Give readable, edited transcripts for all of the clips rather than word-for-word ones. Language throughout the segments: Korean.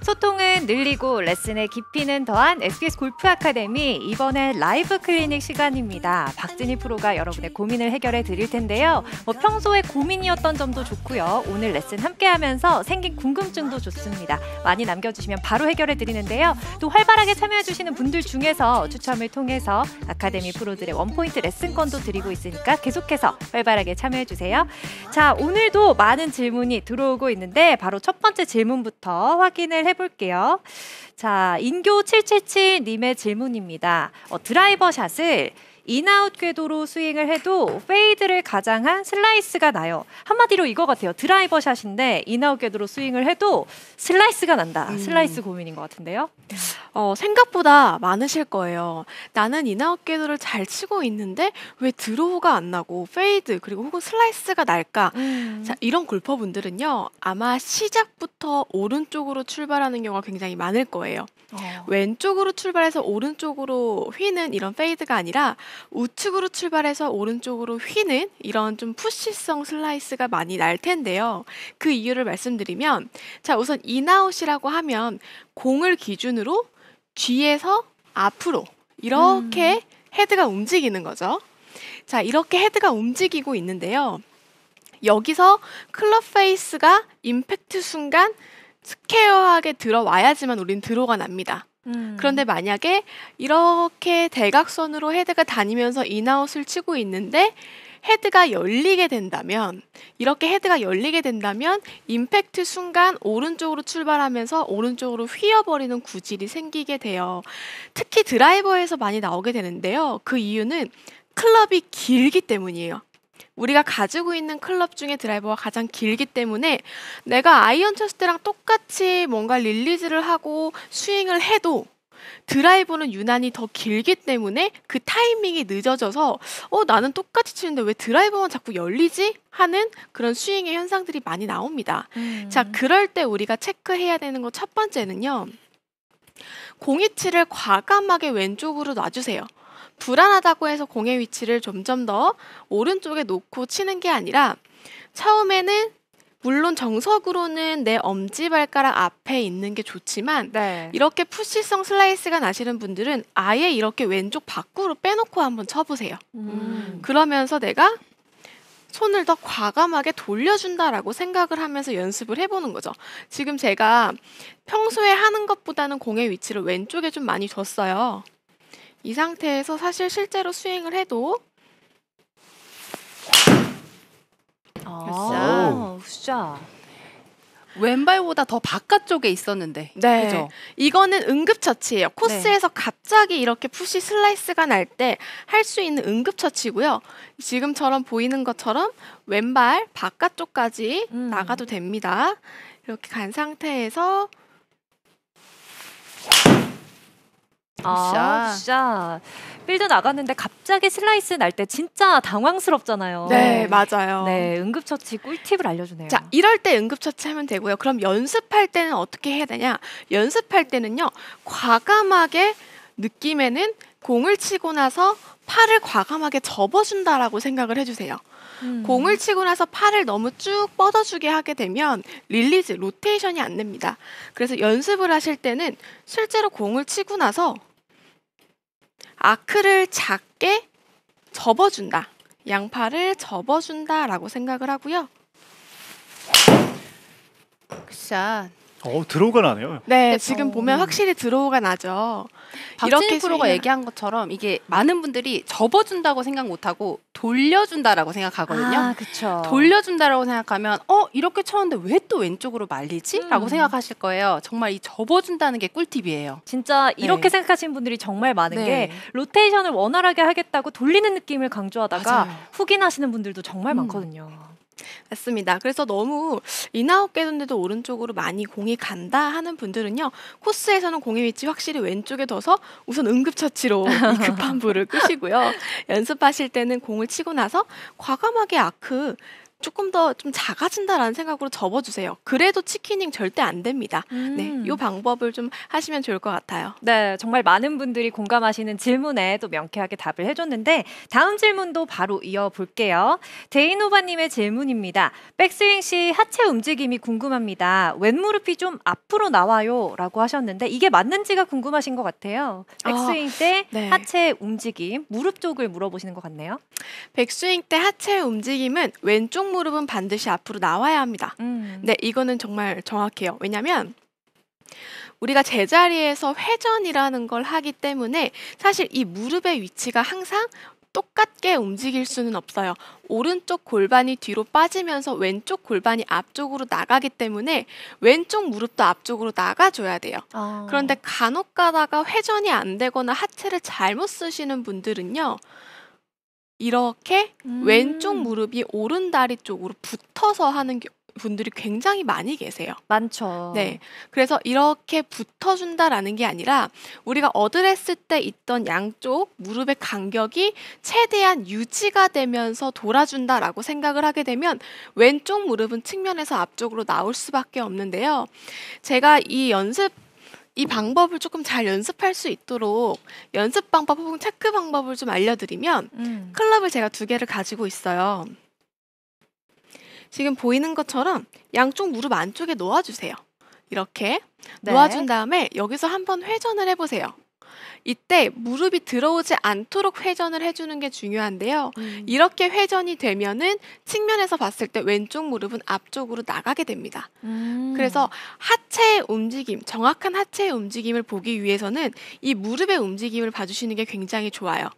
소통은 늘리고 레슨의 깊이는 더한 SBS 골프 아카데미, 이번엔 라이브 클리닉 시간입니다. 박진희 프로가 여러분의 고민을 해결해 드릴 텐데요. 평소에 고민이었던 점도 좋고요. 오늘 레슨 함께하면서 생긴 궁금증도 좋습니다. 많이 남겨주시면 바로 해결해 드리는데요. 또 활발하게 참여해 주시는 분들 중에서 추첨을 통해서 아카데미 프로들의 원포인트 레슨권도 드리고 있으니까 계속해서 활발하게 참여해 주세요. 자, 오늘도 많은 질문이 들어오고 있는데 바로 첫 번째 질문부터 확인을 해볼게요. 자, 인교777님의 질문입니다. 드라이버 샷을 인아웃 궤도로 스윙을 해도 페이드를 가장한 슬라이스가 나요. 한마디로 이거 같아요. 드라이버 샷인데 인아웃 궤도로 스윙을 해도 슬라이스가 난다. 슬라이스 고민인 것 같은데요. 생각보다 많으실 거예요. 나는 인아웃 궤도를 잘 치고 있는데 왜 드로우가 안 나고 페이드 그리고 혹은 슬라이스가 날까? 자, 이런 골퍼분들은요. 아마 시작부터 오른쪽으로 출발하는 경우가 굉장히 많을 거예요. 왼쪽으로 출발해서 오른쪽으로 휘는 이런 페이드가 아니라 우측으로 출발해서 오른쪽으로 휘는 이런 좀 푸시성 슬라이스가 많이 날 텐데요. 그 이유를 말씀드리면, 자, 우선 인아웃이라고 하면 공을 기준으로 뒤에서 앞으로 이렇게 헤드가 움직이는 거죠. 자, 이렇게 헤드가 움직이고 있는데요. 여기서 클럽 페이스가 임팩트 순간 스퀘어하게 들어와야지만 우린 드로우가 납니다. 그런데 만약에 이렇게 대각선으로 헤드가 다니면서 인아웃을 치고 있는데 헤드가 열리게 된다면, 이렇게 헤드가 열리게 된다면 임팩트 순간 오른쪽으로 출발하면서 오른쪽으로 휘어버리는 구질이 생기게 돼요. 특히 드라이버에서 많이 나오게 되는데요. 그 이유는 클럽이 길기 때문이에요. 우리가 가지고 있는 클럽 중에 드라이버가 가장 길기 때문에 내가 아이언 쳤을 때랑 똑같이 뭔가 릴리즈를 하고 스윙을 해도 드라이버는 유난히 더 길기 때문에 그 타이밍이 늦어져서 나는 똑같이 치는데 왜 드라이버만 자꾸 열리지? 하는 그런 스윙의 현상들이 많이 나옵니다. 자, 그럴 때 우리가 체크해야 되는 거 첫 번째는요. 공위치를 과감하게 왼쪽으로 놔주세요. 불안하다고 해서 공의 위치를 점점 더 오른쪽에 놓고 치는 게 아니라 처음에는 물론 정석으로는 내 엄지발가락 앞에 있는 게 좋지만 이렇게 푸시성 슬라이스가 나시는 분들은 아예 이렇게 왼쪽 밖으로 빼놓고 한번 쳐보세요. 그러면서 내가 손을 더 과감하게 돌려준다라고 생각을 하면서 연습을 해보는 거죠. 지금 제가 평소에 하는 것보다는 공의 위치를 왼쪽에 좀 많이 줬어요. 이 상태에서 사실 실제로 스윙을 해도 굿샷. 왼발보다 더 바깥쪽에 있었는데. 네, 그죠? 이거는 응급처치예요. 코스에서 갑자기 이렇게 푸시 슬라이스가 날 때 할 수 있는 응급처치고요. 지금처럼 보이는 것처럼 왼발 바깥쪽까지 나가도 됩니다. 이렇게 간 상태에서 굿샷. 필드 나갔는데 갑자기 슬라이스 날 때 진짜 당황스럽잖아요. 네, 맞아요. 네, 응급처치 꿀팁을 알려주네요. 자, 이럴 때 응급처치 하면 되고요. 그럼 연습할 때는 어떻게 해야 되냐? 연습할 때는요. 과감하게 느낌에는 공을 치고 나서 팔을 과감하게 접어준다라고 생각을 해주세요. 공을 치고 나서 팔을 너무 쭉 뻗어주게 하게 되면 릴리즈, 로테이션이 안 됩니다. 그래서 연습을 하실 때는 실제로 공을 치고 나서 아크를 작게 접어준다. 양팔을 접어준다라고 생각을 하고요. 굿샷. 드로우가 나네요. 네, 지금 보면 확실히 드로우가 나죠. 박진희 프로가 얘기한 것처럼 이게 많은 분들이 접어준다고 생각 못하고 돌려준다라고 생각하거든요. 그렇죠. 돌려준다라고 생각하면 이렇게 쳤는데 왜 또 왼쪽으로 말리지? 라고 생각하실 거예요. 정말 이 접어준다는 게 꿀팁이에요. 진짜 이렇게 생각하시는 분들이 정말 많은 게 로테이션을 원활하게 하겠다고 돌리는 느낌을 강조하다가 훅인하시는 분들도 정말 많거든요. 맞습니다. 그래서 너무 인아웃 궤도인데도 오른쪽으로 많이 공이 간다 하는 분들은요. 코스에서는 공의 위치 확실히 왼쪽에 둬서 우선 응급처치로 이 급한 불을 끄시고요. 연습하실 때는 공을 치고 나서 과감하게 아크 조금 더 좀 작아진다라는 생각으로 접어주세요. 그래도 치키닝 절대 안 됩니다. 네, 이 방법을 좀 하시면 좋을 것 같아요. 네, 정말 많은 분들이 공감하시는 질문에 또 명쾌하게 답을 해줬는데 다음 질문도 바로 이어볼게요. 데이노바님의 질문입니다. 백스윙 시 하체 움직임이 궁금합니다. 왼무릎이 좀 앞으로 나와요 라고 하셨는데 이게 맞는지가 궁금하신 것 같아요. 백스윙 때 네. 하체 움직임, 무릎 쪽을 물어보시는 것 같네요. 백스윙 때 하체 움직임은 왼쪽 무릎은 반드시 앞으로 나와야 합니다. 네, 이거는 정말 정확해요. 왜냐하면 우리가 제자리에서 회전이라는 걸 하기 때문에 사실 이 무릎의 위치가 항상 똑같게 움직일 수는 없어요. 오른쪽 골반이 뒤로 빠지면서 왼쪽 골반이 앞쪽으로 나가기 때문에 왼쪽 무릎도 앞쪽으로 나가줘야 돼요. 그런데 간혹 가다가 회전이 안 되거나 하체를 잘못 쓰시는 분들은요. 이렇게 왼쪽 무릎이 오른 다리 쪽으로 붙어서 하는 분들이 굉장히 많이 계세요. 많죠. 네, 그래서 이렇게 붙어준다라는 게 아니라 우리가 어드레스 때 있던 양쪽 무릎의 간격이 최대한 유지가 되면서 돌아준다라고 생각을 하게 되면 왼쪽 무릎은 측면에서 앞쪽으로 나올 수밖에 없는데요. 제가 이 방법을 조금 잘 연습할 수 있도록 연습 방법 혹은 체크 방법을 좀 알려드리면 클럽을 제가 2개를 가지고 있어요. 지금 보이는 것처럼 양쪽 무릎 안쪽에 놓아주세요. 이렇게 네. 놓아준 다음에 여기서 한번 회전을 해보세요. 이때 무릎이 들어오지 않도록 회전을 해주는 게 중요한데요. 이렇게 회전이 되면은 측면에서 봤을 때 왼쪽 무릎은 앞쪽으로 나가게 됩니다. 그래서 하체의 움직임, 정확한 하체의 움직임을 보기 위해서는 이 무릎의 움직임을 봐주시는 게 굉장히 좋아요.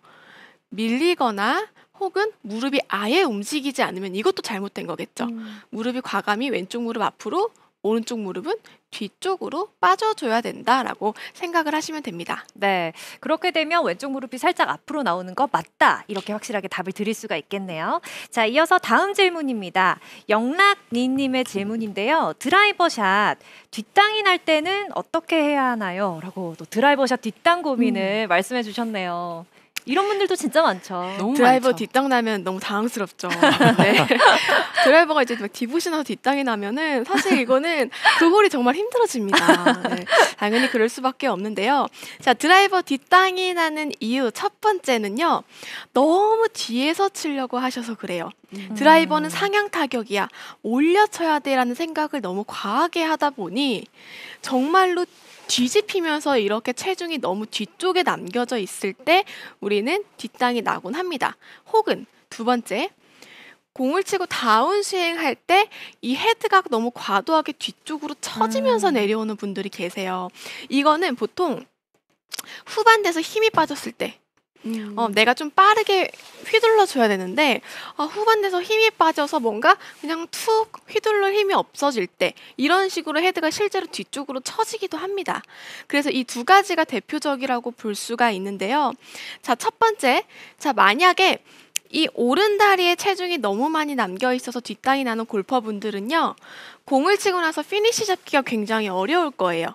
밀리거나 혹은 무릎이 아예 움직이지 않으면 이것도 잘못된 거겠죠. 무릎이 과감히 왼쪽 무릎 앞으로, 오른쪽 무릎은 뒤쪽으로 빠져줘야 된다라고 생각을 하시면 됩니다. 네, 그렇게 되면 왼쪽 무릎이 살짝 앞으로 나오는 거 맞다. 이렇게 확실하게 답을 드릴 수가 있겠네요. 자, 이어서 다음 질문입니다. 영락니님의 질문인데요. 드라이버 샷 뒷땅이 날 때는 어떻게 해야 하나요? 라고 또 드라이버 샷 뒷땅 고민을 말씀해 주셨네요. 이런 분들도 진짜 많죠. 너무 드라이버 많죠. 뒷땅 나면 너무 당황스럽죠. 네. 드라이버가 이제 막 디봇이 나서 뒷땅이 나면은 사실 이거는 그 홀이 정말 힘들어집니다. 네. 당연히 그럴 수밖에 없는데요. 자, 드라이버 뒷땅이 나는 이유 첫 번째는요. 너무 뒤에서 치려고 하셔서 그래요. 드라이버는 상향 타격이야. 올려 쳐야 돼라는 생각을 너무 과하게 하다 보니 정말로 뒤집히면서 이렇게 체중이 너무 뒤쪽에 남겨져 있을 때 우리는 뒷땅이 나곤 합니다. 혹은 2번째, 공을 치고 다운스윙 할 때 이 헤드가 너무 과도하게 뒤쪽으로 처지면서 내려오는 분들이 계세요. 이거는 보통 후반대에서 힘이 빠졌을 때 내가 좀 빠르게 휘둘러 줘야 되는데 후반대에서 힘이 빠져서 뭔가 그냥 툭 휘둘러 힘이 없어질 때 이런 식으로 헤드가 실제로 뒤쪽으로 처지기도 합니다. 그래서 이 2가지가 대표적이라고 볼 수가 있는데요. 자, 첫 번째, 자, 만약에 이 오른 다리에 체중이 너무 많이 남겨 있어서 뒷땅이 나는 골퍼분들은요, 공을 치고 나서 피니시 잡기가 굉장히 어려울 거예요.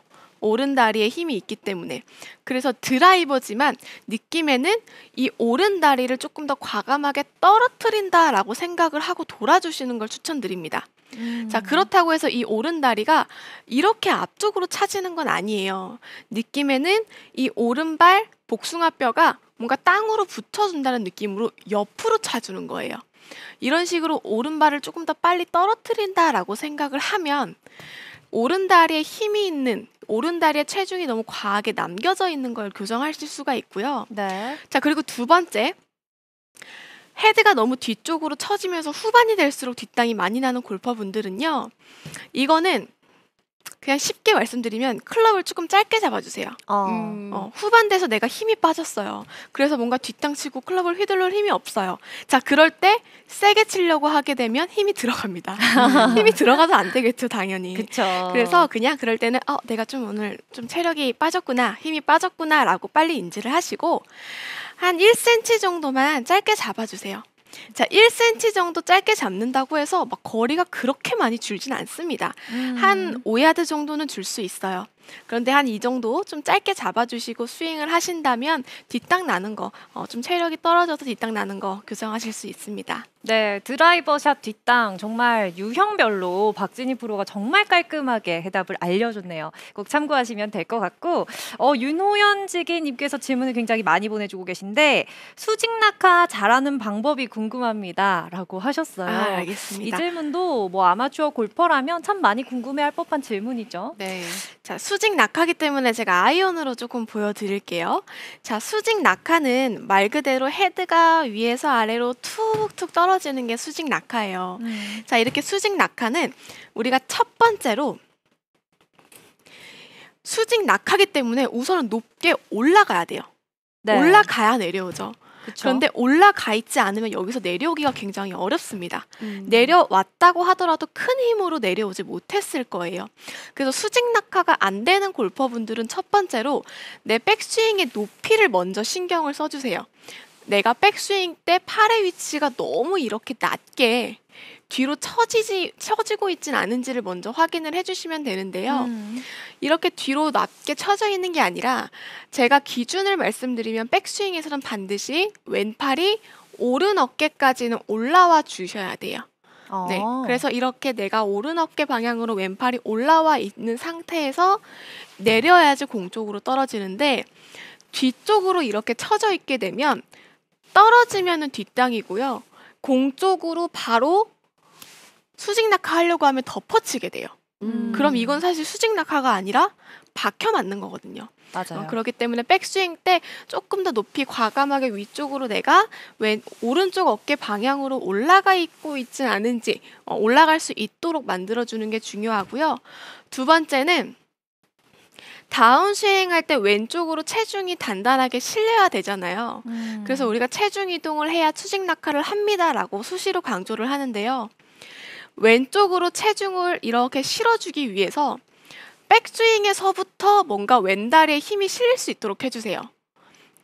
오른 다리에 힘이 있기 때문에. 그래서 드라이버지만 느낌에는 이 오른 다리를 조금 더 과감하게 떨어뜨린다라고 생각을 하고 돌아주시는 걸 추천드립니다. 자, 그렇다고 해서 이 오른 다리가 이렇게 앞쪽으로 차지는 건 아니에요. 느낌에는 이 오른발 복숭아뼈가 뭔가 땅으로 붙어준다는 느낌으로 옆으로 차주는 거예요. 이런 식으로 오른발을 조금 더 빨리 떨어뜨린다라고 생각을 하면 오른 다리에 힘이 있는, 오른 다리에 체중이 너무 과하게 남겨져 있는 걸 교정하실 수가 있고요. 네. 자, 그리고 2번째, 헤드가 너무 뒤쪽으로 처지면서 후반이 될수록 뒷땅이 많이 나는 골퍼분들은요, 이거는 그냥 쉽게 말씀드리면 클럽을 조금 짧게 잡아주세요. 후반대에서 내가 힘이 빠졌어요. 그래서 뭔가 뒷땅 치고 클럽을 휘둘러 힘이 없어요. 자, 그럴 때 세게 치려고 하게 되면 힘이 들어갑니다. 힘이 들어가도 안 되겠죠, 당연히. 그렇죠. 그래서 그냥 그럴 때는 내가 좀 오늘 좀 체력이 빠졌구나, 힘이 빠졌구나라고 빨리 인지를 하시고 한 1cm 정도만 짧게 잡아주세요. 자, 1cm 정도 짧게 잡는다고 해서 막 거리가 그렇게 많이 줄진 않습니다. 한 5야드 정도는 줄 수 있어요. 그런데 한 이 정도 좀 짧게 잡아주시고 스윙을 하신다면 뒷땅 나는 거, 좀 체력이 떨어져서 뒷땅 나는 거 교정하실 수 있습니다. 네, 드라이버샷 뒷땅 정말 유형별로 박진희 프로가 정말 깔끔하게 해답을 알려줬네요. 꼭 참고하시면 될 것 같고 윤호연 지기님께서 질문을 굉장히 많이 보내주고 계신데 수직 낙하 잘하는 방법이 궁금합니다 라고 하셨어요. 알겠습니다. 이 질문도 뭐 아마추어 골퍼라면 참 많이 궁금해할 법한 질문이죠. 네. 자, 수직 낙하기 때문에 제가 아이언으로 조금 보여드릴게요. 자, 수직 낙하는 말 그대로 헤드가 위에서 아래로 툭툭 떨어지는 게 수직 낙하예요. 자, 이렇게 수직 낙하는 우리가 첫 번째로 수직 낙하기 때문에 우선은 높게 올라가야 돼요. 네. 올라가야 내려오죠. 그쵸? 그런데 올라가 있지 않으면 여기서 내려오기가 굉장히 어렵습니다. 내려왔다고 하더라도 큰 힘으로 내려오지 못했을 거예요. 그래서 수직 낙하가 안 되는 골퍼분들은 첫 번째로 내 백스윙의 높이를 먼저 신경을 써주세요. 내가 백스윙 때 팔의 위치가 너무 이렇게 낮게 뒤로 처지고 있진 않은지를 먼저 확인을 해주시면 되는데요. 이렇게 뒤로 낮게 처져 있는 게 아니라 제가 기준을 말씀드리면 백스윙에서는 반드시 왼팔이 오른 어깨까지는 올라와 주셔야 돼요. 네, 그래서 이렇게 내가 오른 어깨 방향으로 왼팔이 올라와 있는 상태에서 내려야지 공 쪽으로 떨어지는데 뒤쪽으로 이렇게 처져 있게 되면 떨어지면은 뒷땅이고요. 공 쪽으로 바로 수직 낙하 하려고 하면 덮어치게 돼요. 그럼 이건 사실 수직 낙하가 아니라 박혀 맞는 거거든요. 맞아요. 그렇기 때문에 백스윙 때 조금 더 높이 과감하게 위쪽으로 내가 오른쪽 어깨 방향으로 올라가 있고 있진 않은지 올라갈 수 있도록 만들어주는 게 중요하고요. 두 번째는 다운스윙 할 때 왼쪽으로 체중이 단단하게 실려야 되잖아요. 그래서 우리가 체중 이동을 해야 수직 낙하를 합니다라고 수시로 강조를 하는데요. 왼쪽으로 체중을 이렇게 실어주기 위해서 백스윙에서부터 뭔가 왼다리에 힘이 실릴 수 있도록 해주세요.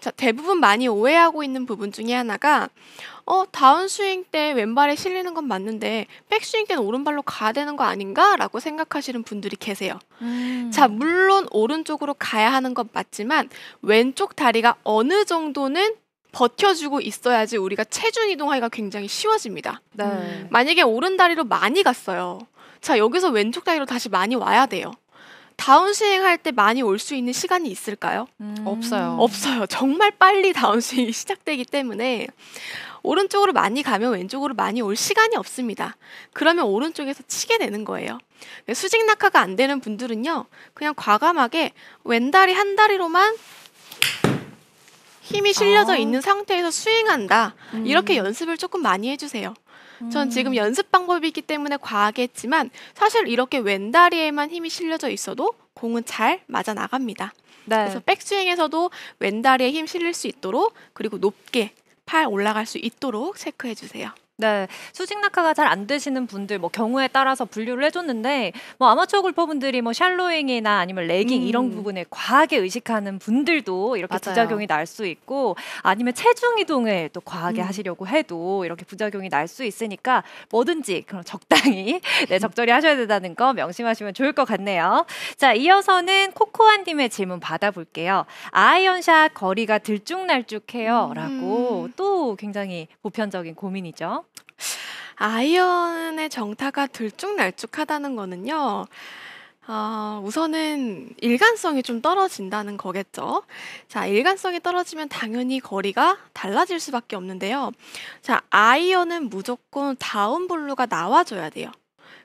자, 대부분 많이 오해하고 있는 부분 중에 하나가 다운스윙 때 왼발에 실리는 건 맞는데 백스윙 때는 오른발로 가야 되는 거 아닌가? 라고 생각하시는 분들이 계세요. 자, 물론 오른쪽으로 가야 하는 건 맞지만 왼쪽 다리가 어느 정도는 버텨주고 있어야지 우리가 체중 이동하기가 굉장히 쉬워집니다. 네. 만약에 오른 다리로 많이 갔어요. 자, 여기서 왼쪽 다리로 다시 많이 와야 돼요. 다운스윙 할 때 많이 올 수 있는 시간이 있을까요? 없어요. 없어요. 정말 빨리 다운스윙이 시작되기 때문에 오른쪽으로 많이 가면 왼쪽으로 많이 올 시간이 없습니다. 그러면 오른쪽에서 치게 되는 거예요. 수직 낙하가 안 되는 분들은요, 그냥 과감하게 왼다리 한 다리로만 힘이 실려져 있는 상태에서 스윙한다. 이렇게 연습을 조금 많이 해주세요. 전 지금 연습 방법이 있기 때문에 과하게 했지만 사실 이렇게 왼다리에만 힘이 실려져 있어도 공은 잘 맞아 나갑니다. 네. 그래서 백스윙에서도 왼다리에 힘 실릴 수 있도록 그리고 높게 팔 올라갈 수 있도록 체크해 주세요. 네, 수직 낙하가 잘 안 되시는 분들 뭐 경우에 따라서 분류를 해줬는데 뭐 아마추어 골퍼분들이 뭐 샬로잉이나 아니면 레깅 이런 부분에 과하게 의식하는 분들도 이렇게 맞아요. 부작용이 날 수 있고 아니면 체중 이동을 또 과하게 하시려고 해도 이렇게 부작용이 날 수 있으니까 뭐든지 그럼 적당히 네, 적절히 하셔야 된다는 거 명심하시면 좋을 것 같네요. 자, 이어서는 코코아님의 질문 받아볼게요. 아이언샷 거리가 들쭉날쭉해요라고 또 굉장히 보편적인 고민이죠. 아이언의 정타가 들쭉날쭉하다는 거는요. 우선은 일관성이 좀 떨어진다는 거겠죠. 자, 일관성이 떨어지면 당연히 거리가 달라질 수밖에 없는데요. 자, 아이언은 무조건 다운블루가 나와줘야 돼요.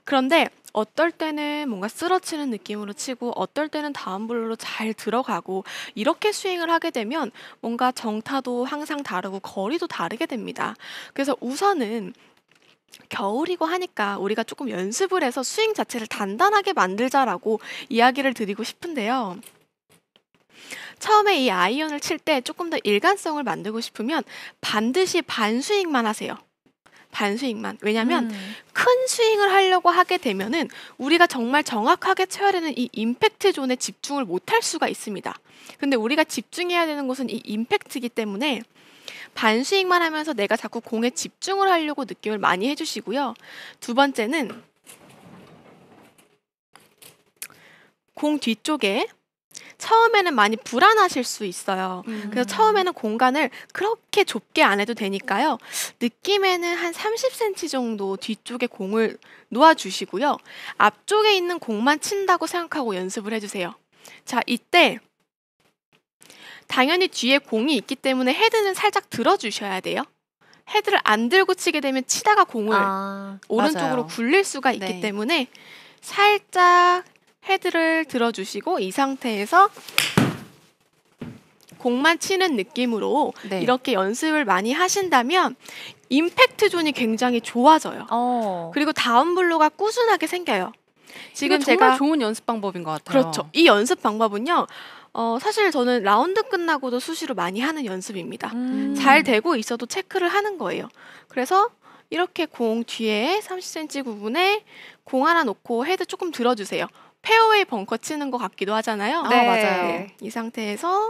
그런데 어떨 때는 뭔가 쓰러치는 느낌으로 치고 어떨 때는 다운블루로 잘 들어가고 이렇게 스윙을 하게 되면 뭔가 정타도 항상 다르고 거리도 다르게 됩니다. 그래서 우선은 겨울이고 하니까 우리가 조금 연습을 해서 스윙 자체를 단단하게 만들자라고 이야기를 드리고 싶은데요. 처음에 이 아이언을 칠 때 조금 더 일관성을 만들고 싶으면 반드시 반스윙만 하세요. 반스윙만. 왜냐면 큰 스윙을 하려고 하게 되면은 우리가 정말 정확하게 쳐야 되는 이 임팩트 존에 집중을 못할 수가 있습니다. 근데 우리가 집중해야 되는 곳은 이 임팩트이기 때문에 반스윙만 하면서 내가 자꾸 공에 집중을 하려고 느낌을 많이 해주시고요. 두 번째는 공 뒤쪽에 처음에는 많이 불안하실 수 있어요. 그래서 처음에는 공간을 그렇게 좁게 안 해도 되니까요. 느낌에는 한 30cm 정도 뒤쪽에 공을 놓아주시고요. 앞쪽에 있는 공만 친다고 생각하고 연습을 해주세요. 자, 이때 당연히 뒤에 공이 있기 때문에 헤드는 살짝 들어주셔야 돼요. 헤드를 안 들고 치게 되면 치다가 공을 오른쪽으로 맞아요. 굴릴 수가 있기 네. 때문에 살짝 헤드를 들어주시고 이 상태에서 공만 치는 느낌으로 네. 이렇게 연습을 많이 하신다면 임팩트 존이 굉장히 좋아져요. 그리고 다운 블로가 꾸준하게 생겨요. 지금 이거 정말 제가 좋은 연습 방법인 것 같아요. 그렇죠. 이 연습 방법은요. 사실 저는 라운드 끝나고도 수시로 많이 하는 연습입니다. 잘 되고 있어도 체크를 하는 거예요. 그래서 이렇게 공 뒤에 30cm 구분에 공 하나 놓고 헤드 조금 들어주세요. 페어웨이 벙커 치는 것 같기도 하잖아요. 네. 맞아요. 이 상태에서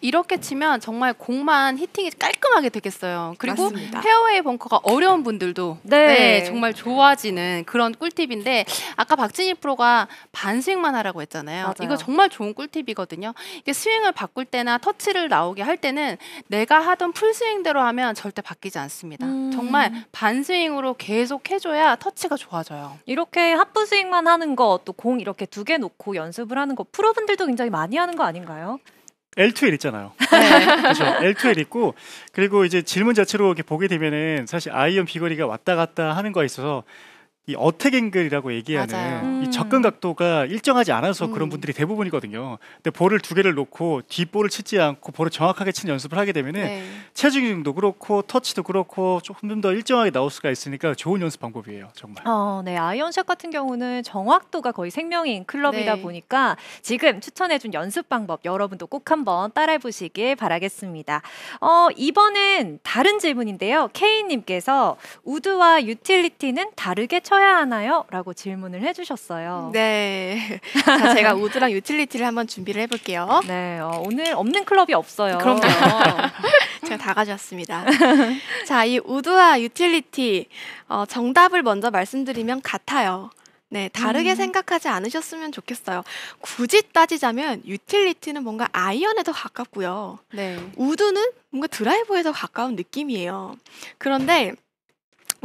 이렇게 치면 정말 공만 히팅이 깔끔하게 되겠어요. 그리고 맞습니다. 페어웨이 벙커가 어려운 분들도 네. 정말 좋아지는 그런 꿀팁인데 아까 박진희 프로가 반스윙만 하라고 했잖아요. 맞아요. 이거 정말 좋은 꿀팁이거든요. 이게 스윙을 바꿀 때나 터치를 나오게 할 때는 내가 하던 풀스윙대로 하면 절대 바뀌지 않습니다. 정말 반스윙으로 계속 해줘야 터치가 좋아져요. 이렇게 하프 스윙만 하는 거, 또 공 이렇게 2개 놓고 연습을 하는 거 프로분들도 굉장히 많이 하는 거 아닌가요? L2L 있잖아요. 네. 그렇죠. L2L 있고 그리고 이제 질문 자체로 이렇게 보게 되면은 사실 아이언 비거리가 왔다 갔다 하는 거에 있어서 이 어택 앵글이라고 얘기하는 맞아요. 이 접근 각도가 일정하지 않아서 그런 분들이 대부분이거든요. 근데 볼을 2개를 놓고 뒷볼을 치지 않고 볼을 정확하게 치는 연습을 하게 되면은 네. 체중도 그렇고 터치도 그렇고 조금 더 일정하게 나올 수가 있으니까 좋은 연습 방법이에요. 정말. 네. 아이언샷 같은 경우는 정확도가 거의 생명인 클럽이다 네. 보니까 지금 추천해준 연습 방법 여러분도 꼭 한번 따라해 보시길 바라겠습니다. 이번엔 다른 질문인데요. K님께서 우드와 유틸리티는 다르게 쳐야 하나요? 라고 질문을 해주셨어요. 네. 자, 제가 우드랑 유틸리티를 한번 준비를 해볼게요. 네, 오늘 없는 클럽이 없어요. 그럼요. 제가 다 가져왔습니다. 자, 이 우드와 유틸리티 정답을 먼저 말씀드리면 같아요. 네, 다르게 생각하지 않으셨으면 좋겠어요. 굳이 따지자면 유틸리티는 뭔가 아이언에 더 가깝고요. 네. 우드는 뭔가 드라이버에 더 가까운 느낌이에요. 그런데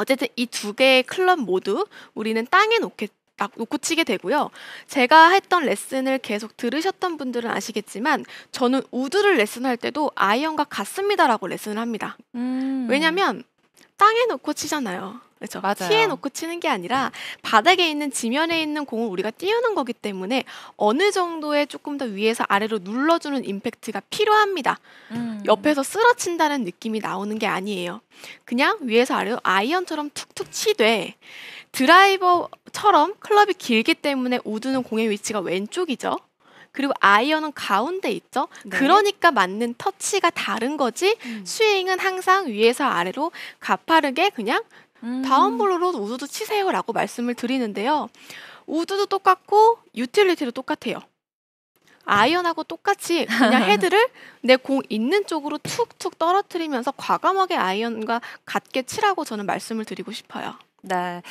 어쨌든 이 2개의 클럽 모두 우리는 땅에 놓고 치게 되고요. 제가 했던 레슨을 계속 들으셨던 분들은 아시겠지만 저는 우드를 레슨할 때도 아이언과 같습니다라고 레슨을 합니다. 왜냐면 땅에 놓고 치잖아요. 그렇죠? 맞아요. 티에 놓고 치는 게 아니라 바닥에 있는 지면에 있는 공을 우리가 띄우는 거기 때문에 어느 정도의 조금 더 위에서 아래로 눌러주는 임팩트가 필요합니다. 옆에서 쓰러친다는 느낌이 나오는 게 아니에요. 그냥 위에서 아래로 아이언처럼 툭툭 치되 드라이버처럼 클럽이 길기 때문에 우드는 공의 위치가 왼쪽이죠. 그리고 아이언은 가운데 있죠. 네. 그러니까 맞는 터치가 다른 거지 스윙은 항상 위에서 아래로 가파르게 그냥 다운블로로 우드도 치세요라고 말씀을 드리는데요. 우드도 똑같고 유틸리티도 똑같아요. 아이언하고 똑같이 그냥 헤드를 내 공 있는 쪽으로 툭툭 떨어뜨리면서 과감하게 아이언과 같게 치라고 저는 말씀을 드리고 싶어요. 네.